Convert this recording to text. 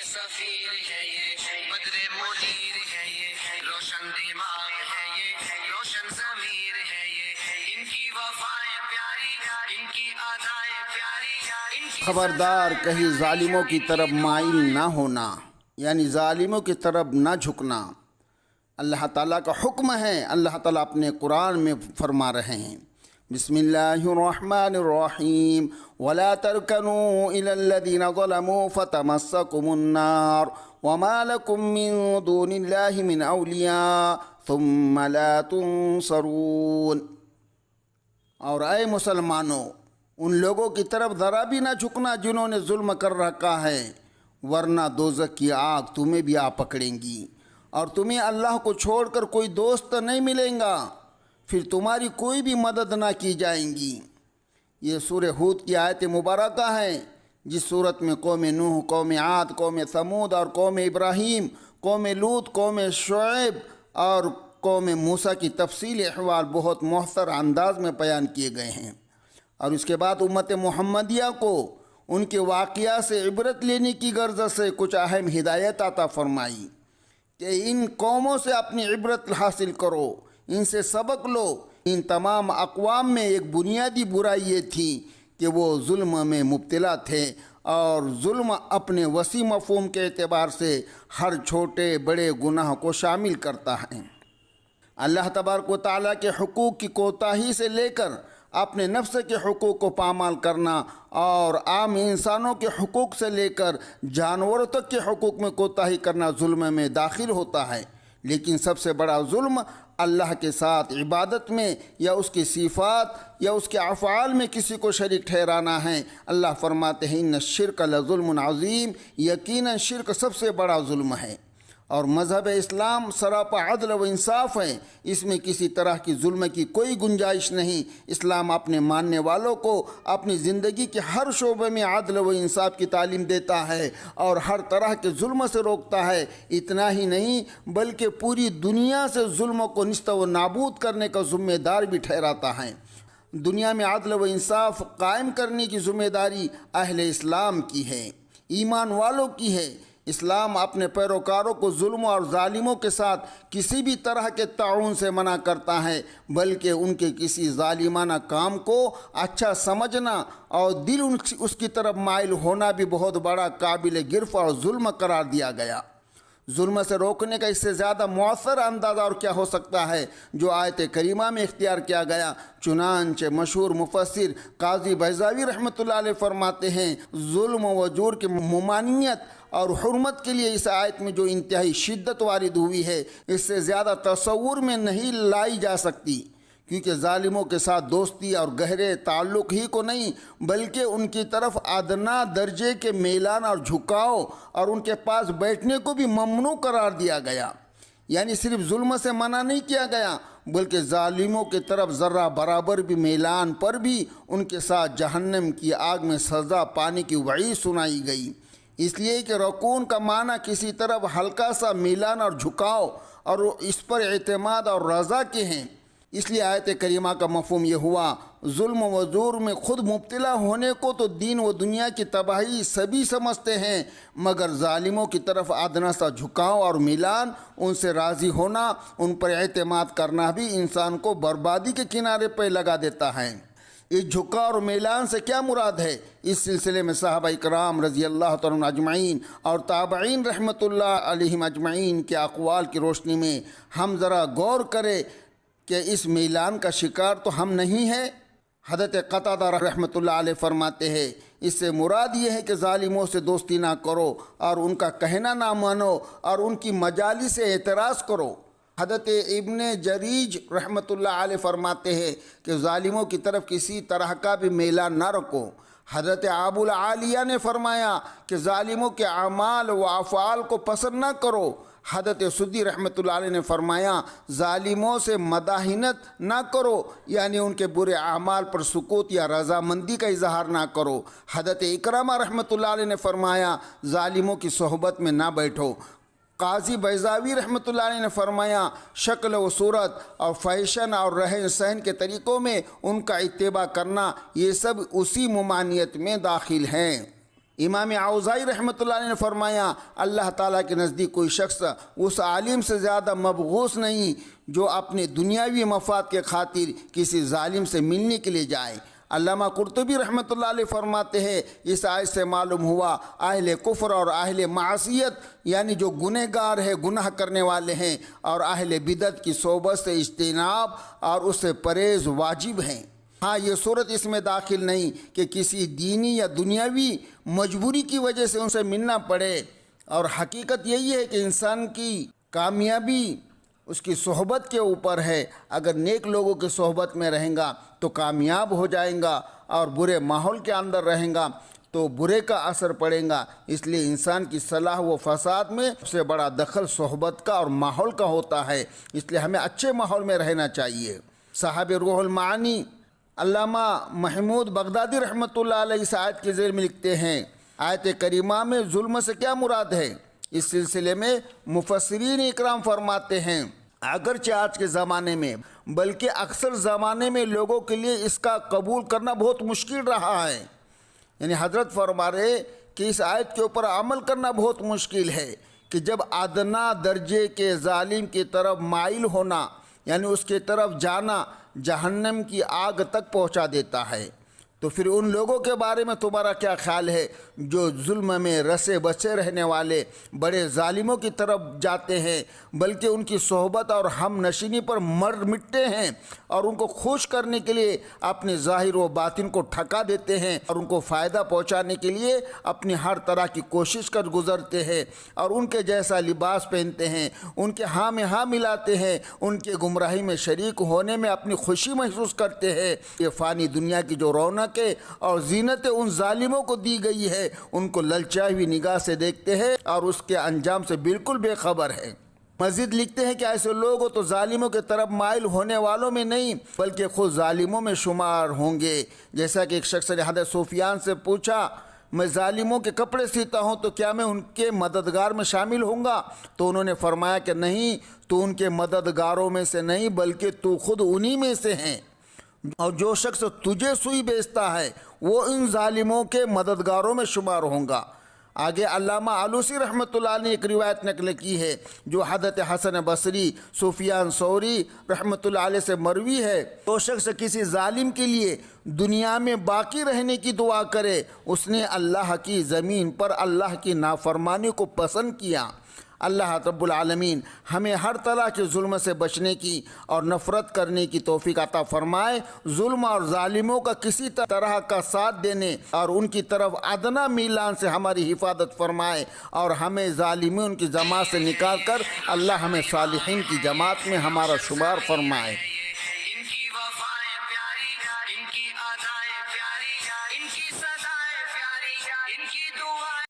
سفیر ہے یہ، بدر منیر ہے یہ، روشن دماغ ہے یہ، روشن ضمیر ہے یہ، ان کی وفائیں پیاری، ان کی ادائیں پیاری، ان کی خبردار کہیں ظالموں کی طرف مائل نہ ہونا، یعنی ظالموں کی طرف نہ جھکنا اللہ تعالیٰ کا حکم ہے۔ اللہ تعالیٰ اپنے قرآن میں فرما رہے ہیں، بسم اللہ الرحمن الرحیم وَلَا تَرْكَنُوا إِلَى الَّذِينَ ظَلَمُوا فَتَمَسَّكُمُ النَّارُ وَمَا لَكُم مِّن دُونِ اللَّهِ مِنْ أَوْلِيَاءَ ثُمَّ لَا تُنصَرُونَ۔ اور اے مسلمانوں، ان لوگوں کی طرف ذرا بھی نہ جھکنا جنہوں نے ظلم کر رکھا ہے، ورنہ دوزخ کی آگ تمہیں بھی آ پکڑیں گی، اور تمہیں اللہ کو چھوڑ کر کوئی دوست نہیں ملیں گا، پھر تمہاری کوئی بھی مدد نہ کی جائیں گی۔ یہ سورہ ہود کی آیت مبارکہ ہے، جس صورت میں قوم نوح، قوم عاد، قوم ثمود اور قوم ابراہیم، قوم لوط، قوم شعیب اور قوم موسیٰ کی تفصیل احوال بہت محتر انداز میں بیان کیے گئے ہیں، اور اس کے بعد امت محمدیہ کو ان کے واقعات سے عبرت لینے کی غرض سے کچھ اہم ہدایت عطا فرمائی کہ ان قوموں سے اپنی عبرت حاصل کرو، ان سے سبق لو۔ ان تمام اقوام میں ایک بنیادی برائی یہ تھی کہ وہ ظلم میں مبتلا تھے، اور ظلم اپنے وسیع مفہوم کے اعتبار سے ہر چھوٹے بڑے گناہ کو شامل کرتا ہے۔ اللہ تبارک و تعالیٰ کے حقوق کی کوتاہی سے لے کر اپنے نفس کے حقوق کو پامال کرنا، اور عام انسانوں کے حقوق سے لے کر جانوروں تک کے حقوق میں کوتاہی کرنا ظلم میں داخل ہوتا ہے۔ لیکن سب سے بڑا ظلم اللہ کے ساتھ عبادت میں یا اس کی صفات یا اس کے افعال میں کسی کو شریک ٹھہرانا ہے۔ اللہ فرماتے ہیں ان الشرک لظلم عظیم، یقیناً شرک سب سے بڑا ظلم ہے، اور مذہب اسلام سراپا عدل و انصاف ہے، اس میں کسی طرح کی ظلم کی کوئی گنجائش نہیں۔ اسلام اپنے ماننے والوں کو اپنی زندگی کے ہر شعبے میں عدل و انصاف کی تعلیم دیتا ہے اور ہر طرح کے ظلم سے روکتا ہے۔ اتنا ہی نہیں بلکہ پوری دنیا سے ظلم کو نیست و نابود کرنے کا ذمہ دار بھی ٹھہراتا ہے۔ دنیا میں عدل و انصاف قائم کرنے کی ذمہ داری اہل اسلام کی ہے، ایمان والوں کی ہے۔ اسلام اپنے پیروکاروں کو ظلم اور ظالموں کے ساتھ کسی بھی طرح کے تعاون سے منع کرتا ہے، بلکہ ان کے کسی ظالمانہ کام کو اچھا سمجھنا اور دل اس کی طرف مائل ہونا بھی بہت بڑا قابل گرفت اور ظلم قرار دیا گیا۔ ظلم سے روکنے کا اس سے زیادہ مؤثر اندازہ اور کیا ہو سکتا ہے جو آیت کریمہ میں اختیار کیا گیا۔ چنانچہ مشہور مفسر قاضی بیضاوی رحمۃ اللہ علیہ فرماتے ہیں، ظلم و جور کی ممانعت اور حرمت کے لیے اس آیت میں جو انتہائی شدت وارد ہوئی ہے، اس سے زیادہ تصور میں نہیں لائی جا سکتی، کیونکہ ظالموں کے ساتھ دوستی اور گہرے تعلق ہی کو نہیں بلکہ ان کی طرف ادنا درجے کے میلان اور جھکاؤ اور ان کے پاس بیٹھنے کو بھی ممنوع قرار دیا گیا۔ یعنی صرف ظلم سے منع نہیں کیا گیا بلکہ ظالموں کی طرف ذرہ برابر بھی میلان پر بھی ان کے ساتھ جہنم کی آگ میں سزا پانے کی وعید سنائی گئی، اس لیے کہ رکون کا معنی کسی طرف ہلکا سا میلان اور جھکاؤ اور اس پر اعتماد اور رضا کے ہیں۔ اس لیے آیت کریمہ کا مفہوم یہ ہوا، ظلم و زور میں خود مبتلا ہونے کو تو دین و دنیا کی تباہی سبھی سمجھتے ہیں، مگر ظالموں کی طرف ادنا سا جھکاؤ اور میلان، ان سے راضی ہونا، ان پر اعتماد کرنا بھی انسان کو بربادی کے کنارے پہ لگا دیتا ہے۔ اس جھکاؤ اور میلان سے کیا مراد ہے؟ اس سلسلے میں صحابہ کرام رضی اللہ تعالیٰ اجمعین اور تابعین رحمۃ اللہ علیہم اجمعین کے اقوال کی روشنی میں ہم ذرا غور کریں کہ اس میلان کا شکار تو ہم نہیں ہیں۔ حضرت قتادہ رحمۃ اللہ علیہ فرماتے ہیں، اس سے مراد یہ ہے کہ ظالموں سے دوستی نہ کرو اور ان کا کہنا نہ مانو اور ان کی مجالس سے اعتراض کرو۔ حضرت ابن جریج رحمۃ اللہ علیہ فرماتے ہیں کہ ظالموں کی طرف کسی طرح کا بھی میلان نہ رکھو۔ حضرت ابو العالیہ نے فرمایا کہ ظالموں کے اعمال و افعال کو پسند نہ کرو۔ حضرت سدی رحمۃ اللہ علیہ نے فرمایا ظالموں سے مداحنت نہ کرو، یعنی ان کے برے اعمال پر سکوت یا رضامندی کا اظہار نہ کرو۔ حضرت اکرمہ رحمۃ اللہ علیہ نے فرمایا ظالموں کی صحبت میں نہ بیٹھو۔ قاضی بیضاوی رحمۃ اللہ علیہ نے فرمایا شکل و صورت اور فیشن اور رہن سہن کے طریقوں میں ان کا اتباع کرنا، یہ سب اسی ممانعت میں داخل ہیں۔ امام اوزاعی رحمۃ اللہ علیہ نے فرمایا اللہ تعالیٰ کے نزدیک کوئی شخص اس عالم سے زیادہ مبغوث نہیں جو اپنے دنیاوی مفاد کے خاطر کسی ظالم سے ملنے کے لیے جائے۔ علامہ قرطبی رحمۃ اللہ علیہ فرماتے ہیں اس آیت سے معلوم ہوا اہل کفر اور اہل معصیت یعنی جو گنہگار ہے، گناہ کرنے والے ہیں، اور اہل بدعت کی صحبت سے اجتناب اور اس سے پرہیز واجب ہیں۔ ہاں یہ صورت اس میں داخل نہیں کہ کسی دینی یا دنیاوی مجبوری کی وجہ سے ان سے ملنا پڑے، اور حقیقت یہی ہے کہ انسان کی کامیابی اس کی صحبت کے اوپر ہے۔ اگر نیک لوگوں کی صحبت میں رہیں گا تو کامیاب ہو جائیں گا، اور برے ماحول کے اندر رہیں گا تو برے کا اثر پڑے گا۔ اس لیے انسان کی صلاح و فساد میں سب سے بڑا دخل صحبت کا اور ماحول کا ہوتا ہے، اس لیے ہمیں اچھے ماحول میں رہنا چاہیے۔ صاحب روح المعانی علامہ محمود بغدادی رحمۃ اللہ علیہ اس آیت کے ذیل میں لکھتے ہیں آیت کریمہ میں ظلم سے کیا مراد ہے؟ اس سلسلے میں مفسرین اکرام فرماتے ہیں اگرچہ آج کے زمانے میں بلکہ اکثر زمانے میں لوگوں کے لیے اس کا قبول کرنا بہت مشکل رہا ہے، یعنی حضرت فرما رہے کہ اس آیت کے اوپر عمل کرنا بہت مشکل ہے کہ جب ادنا درجے کے ظالم کی طرف مائل ہونا یعنی اس کی طرف جانا جہنم کی آگ تک پہنچا دیتا ہے، تو پھر ان لوگوں کے بارے میں تمہارا کیا خیال ہے جو ظلم میں رسے بسے رہنے والے بڑے ظالموں کی طرف جاتے ہیں، بلکہ ان کی صحبت اور ہم نشینی پر مر مٹتے ہیں، اور ان کو خوش کرنے کے لیے اپنے ظاہر و باطن کو ٹھکا دیتے ہیں، اور ان کو فائدہ پہنچانے کے لیے اپنی ہر طرح کی کوشش کر گزرتے ہیں، اور ان کے جیسا لباس پہنتے ہیں، ان کے ہاں میں ہاں ملاتے ہیں، ان کے گمراہی میں شریک ہونے میں اپنی خوشی محسوس کرتے ہیں۔ یہ فانی دنیا کی جو رونق اور زینت ان ظالموں کو دی گئی ہے ان کو للچائی ہوئی نگاہ سے دیکھتے ہیں اور اس کے انجام سے بالکل بے خبر ہے۔ مزید لکھتے ہیں کہ ایسے لوگ تو ظالموں کی طرف مائل ہونے والوں میں نہیں بلکہ خود ظالموں میں شمار ہوں گے۔ جیسا کہ ایک شخص نے حضرت سفیان سے پوچھا میں ظالموں کے کپڑے سیتا ہوں تو کیا میں ان کے مددگار میں شامل ہوں گا؟ تو انہوں نے فرمایا کہ نہیں، تو ان کے مددگاروں میں سے نہیں بلکہ تو خود انہی میں سے ہیں، اور جو شخص تجھے سوئی بیچتا ہے وہ ان ظالموں کے مددگاروں میں شمار ہوں گا۔ آگے علامہ آلوسی رحمۃ اللہ نے ایک روایت نقل کی ہے جو حضرت حسن بصری، سفیان ثوری رحمۃ اللہ علیہ سے مروی ہے، تو شخص کسی ظالم کے لیے دنیا میں باقی رہنے کی دعا کرے اس نے اللہ کی زمین پر اللہ کی نافرمانی کو پسند کیا۔ اللہ رب العالمین ہمیں ہر طرح کے ظلم سے بچنے کی اور نفرت کرنے کی توفیق عطا فرمائے، ظلم اور ظالموں کا کسی طرح کا ساتھ دینے اور ان کی طرف ادنا میلان سے ہماری حفاظت فرمائے، اور ہمیں ظالمین کی جماعت سے نکال کر اللہ ہمیں صالحین کی جماعت میں ہمارا شمار فرمائے۔ ان کی وفائیں پیاری، ان کی ادائیں پیاری، ان کی صدائیں پیاری، ان کی دعائیں